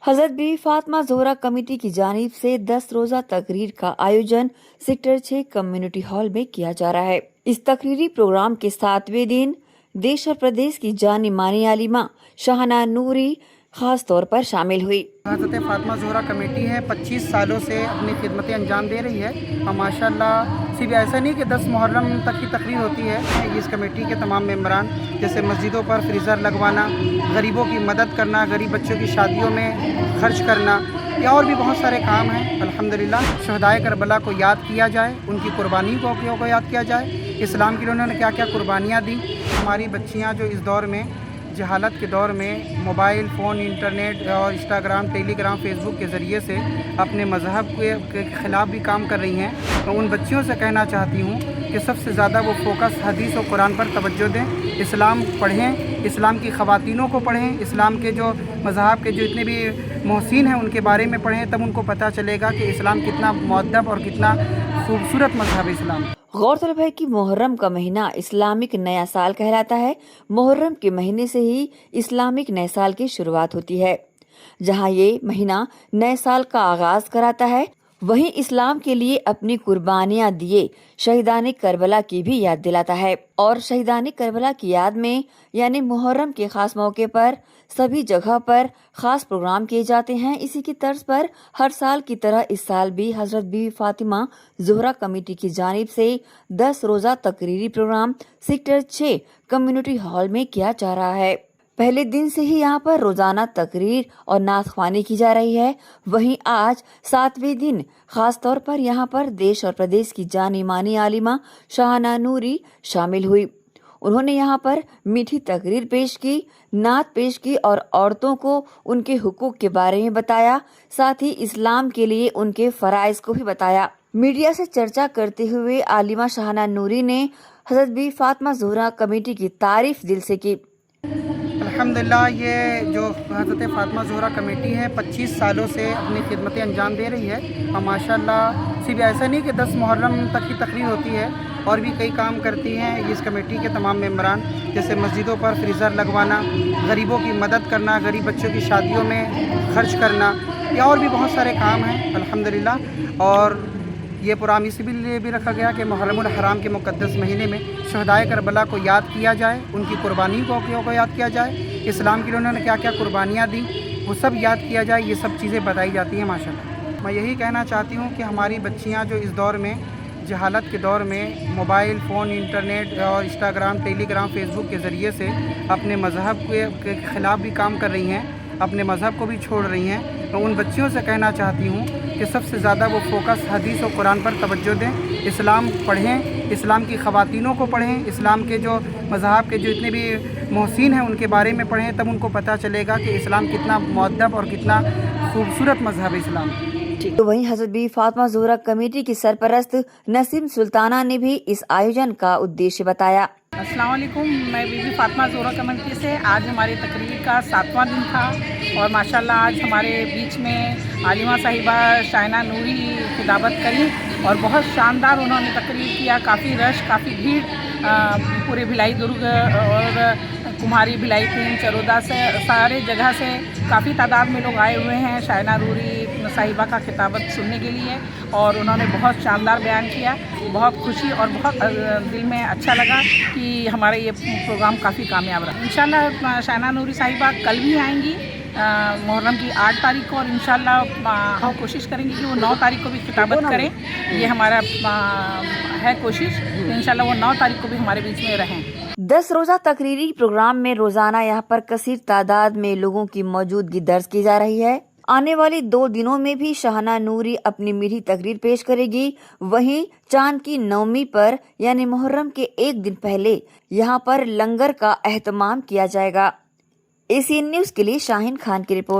हजरत बीवी फातिमा ज़ोहरा कमेटी की जानिब से 10 रोजा तकरीर का आयोजन सेक्टर 6 कम्युनिटी हॉल में किया जा रहा है। इस तकरीरी प्रोग्राम के 7वें दिन देश और प्रदेश की जानी मानी आलिमा शाहना नूरी खास तौर पर शामिल हुई। हज़रत फातिमा ज़ोहरा कमेटी है 25 सालों से अपनी खिदमतें अंजाम दे रही है और माशाल्लाह सिर्फ ऐसा नहीं कि 10 मुहर्रम तक की तकरीर होती है। इस कमेटी के तमाम मेंबरान जैसे मस्जिदों पर फ्रीज़र लगवाना, गरीबों की मदद करना, गरीब बच्चों की शादियों में खर्च करना या और भी बहुत सारे काम हैं। अल्हम्दुलिल्लाह शहदाए करबला को याद किया जाए, उनकी कुर्बानी को याद किया जाए, इस्लाम के लिए उन्होंने क्या क्या कुर्बानियाँ दी। हमारी बच्चियाँ जो इस दौर में जहालत के दौर में मोबाइल फ़ोन, इंटरनेट और इंस्टाग्राम, टेलीग्राम, फेसबुक के ज़रिए से अपने मज़हब के ख़िलाफ़ भी काम कर रही हैं, तो उन बच्चियों से कहना चाहती हूँ कि सबसे ज़्यादा वो फ़ोकस हदीस और कुरान पर तवज्जो दें, इस्लाम पढ़ें, इस्लाम की ख़वातीनों को पढ़ें, इस्लाम के जो मज़हब के जो इतने भी मोहसिन हैं उनके बारे में पढ़ें, तब उनको पता चलेगा कि इस्लाम कितना मुअद्दब और कितना खूबसूरत मज़हब है इस्लाम। गौरतलब है कि मुहर्रम का महीना इस्लामिक नया साल कहलाता है। मुहर्रम के महीने से ही इस्लामिक नए साल की शुरुआत होती है। जहां ये महीना नए साल का आगाज कराता है, वहीं इस्लाम के लिए अपनी कुर्बानियां दिए शहीदान करबला की भी याद दिलाता है। और शहीदान करबला की याद में यानी मुहर्रम के खास मौके पर सभी जगह पर खास प्रोग्राम किए जाते हैं। इसी की तर्ज पर हर साल की तरह इस साल भी हजरत बीवी फातिमा ज़ोहरा कमेटी की जानिब से 10 रोजा तकरीरी प्रोग्राम सेक्टर 6 कम्युनिटी हॉल में किया जा रहा है। पहले दिन से ही यहाँ पर रोजाना तकरीर और नात ख्वानी की जा रही है। वहीं आज 7वें दिन खास तौर पर यहाँ पर देश और प्रदेश की जानी मानी आलिमा शाहना नूरी शामिल हुई। उन्होंने यहाँ पर मीठी तकरीर पेश की, नात पेश की और औरतों को उनके हुकूक के बारे में बताया, साथ ही इस्लाम के लिए उनके फराइज को भी बताया। मीडिया से चर्चा करते हुए आलिमा शाहना नूरी ने हजरत बीवी फातिमा ज़ोहरा कमेटी की तारीफ दिल से की। अल्हम्दुलिल्लाह ये जो हज़रत फातिमा ज़ोहरा कमेटी है 25 सालों से अपनी खिदमतें अंजाम दे रही है और माशाल्लाह सिर्फ ऐसा नहीं कि 10 मुहर्रम तक की तकरीर होती है, और भी कई काम करती हैं इस कमेटी के तमाम मेंबरान जैसे मस्जिदों पर फ्रीज़र लगवाना, गरीबों की मदद करना, गरीब बच्चों की शादियों में खर्च करना या और भी बहुत सारे काम हैं अल्हम्दुलिल्लाह। और ये प्रोग्राम इसलिए भी रखा गया कि मुहर्रमुल हराम के मुक़द्दस महीने में शहदाए करबला को याद किया जाए, उनकी कुर्बानी को याद किया जाए, इस्लाम के लिए उन्होंने क्या क्या कुर्बानियाँ दी वो सब याद किया जाए। ये सब चीज़ें बताई जाती हैं माशाल्लाह। मैं यही कहना चाहती हूँ कि हमारी बच्चियाँ जो इस दौर में जहालत के दौर में मोबाइल फ़ोन, इंटरनेट और इंस्टाग्राम, टेलीग्राम, फेसबुक के ज़रिए से अपने मज़हब के ख़िलाफ़ भी काम कर रही हैं, अपने मज़हब को भी छोड़ रही हैं, तो उन बच्चियों से कहना चाहती हूँ कि सबसे ज़्यादा वो फ़ोकस हदीस और कुरान पर तवज्जो दें, इस्लाम पढ़ें, इस्लाम की ख़वातीनों को पढ़ें, इस्लाम के जो मज़हब के जो इतने भी मोहसिन हैं उनके बारे में पढ़ें, तब उनको पता चलेगा कि इस्लाम कितना मुअद्दब और कितना खूबसूरत मज़हब है इस्लाम। तो वहीं हजरत बीवी फातिमा ज़ोहरा कमेटी की सरपरस्त नसीम सुल्ताना ने भी इस आयोजन का उद्देश्य बताया। अस्सलाम वालेकुम, मैं बीवी फातिमा ज़ोहरा कमेटी से आज हमारी तकरीर का 7वां दिन था और माशाल्लाह आज हमारे बीच में आलिमा साहिबा शाहना नूरी खिताबत करी और बहुत शानदार उन्होंने तकरीर किया। काफ़ी रश, काफ़ी भीड़ पूरे भिलाई दुर्ग और कुम्हारी, भिलाई 3, चरोदा से सारे जगह से काफ़ी तादाद में लोग आए हुए हैं शाहना नूरी साहिबा का खिताबत सुनने के लिए और उन्होंने बहुत शानदार बयान किया। बहुत खुशी और बहुत दिल में अच्छा लगा कि हमारा ये प्रोग्राम काफ़ी कामयाब रहा। इंशाल्लाह शाहना नूरी साहिबा कल भी आएंगी मुहर्रम की 8 तारीख को और इंशाल्लाह हम कोशिश करेंगे कि वो 9 तारीख को भी खिताबत करें। ये हमारा है कोशिश, तो इंशाल्लाह वो 9 तारीख को भी हमारे बीच में रहें। 10 रोजा तकरीरी प्रोग्राम में रोजाना यहाँ पर कसीर तादाद में लोगों की मौजूदगी दर्ज की जा रही है। आने वाले 2 दिनों में भी शाहना नूरी अपनी मीठी तकरीर पेश करेगी। वहीं चांद की नवमी पर यानी मुहर्रम के 1 दिन पहले यहाँ पर लंगर का एहतमाम किया जाएगा। एसीएन न्यूज के लिए शाहीन खान की रिपोर्ट।